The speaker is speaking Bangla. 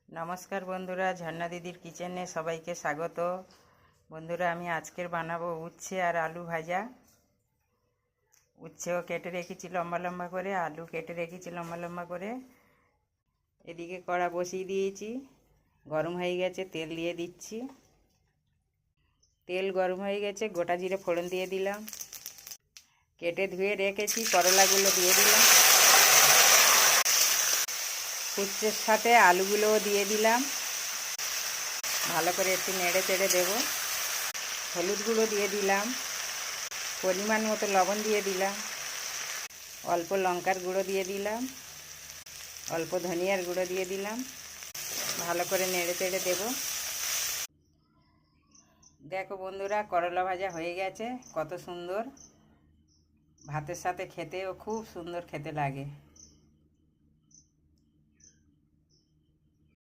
নমস্কার বন্ধুরা, ঝর্ণা দিদির কিচেনে সবাইকে স্বাগত। বন্ধুরা, আমি আজকের বানাবো উচ্ছে আর আলু ভাজা। উচ্ছেও কেটে রেখেছি লম্বা লম্বা করে, আলু কেটে রেখেছি লম্বা লম্বা করে। এদিকে কড়া বসিয়ে দিয়েছি, গরম হয়ে গেছে, তেল দিয়ে দিচ্ছি। তেল গরম হয়ে গেছে, গোটা জিরে ফোড়ন দিয়ে দিলাম। কেটে ধুয়ে রেখেছি করলাগুলো দিয়ে দিলাম। উচ্ছের সাথে আলুগুলোও দিয়ে দিলাম। ভালো করে একটু নেড়ে চেড়ে দেবো। হলুদ গুঁড়ো দিয়ে দিলাম, পরিমাণ মতো লবণ দিয়ে দিলাম, অল্প লঙ্কার গুঁড়ো দিয়ে দিলাম, অল্প ধনিয়ার গুঁড়ো দিয়ে দিলাম। ভালো করে নেড়ে চেড়ে দেবো। দেখো বন্ধুরা, করলা ভাজা হয়ে গেছে। কত সুন্দর, ভাতের সাথে খেতেও খুব সুন্দর খেতে লাগে।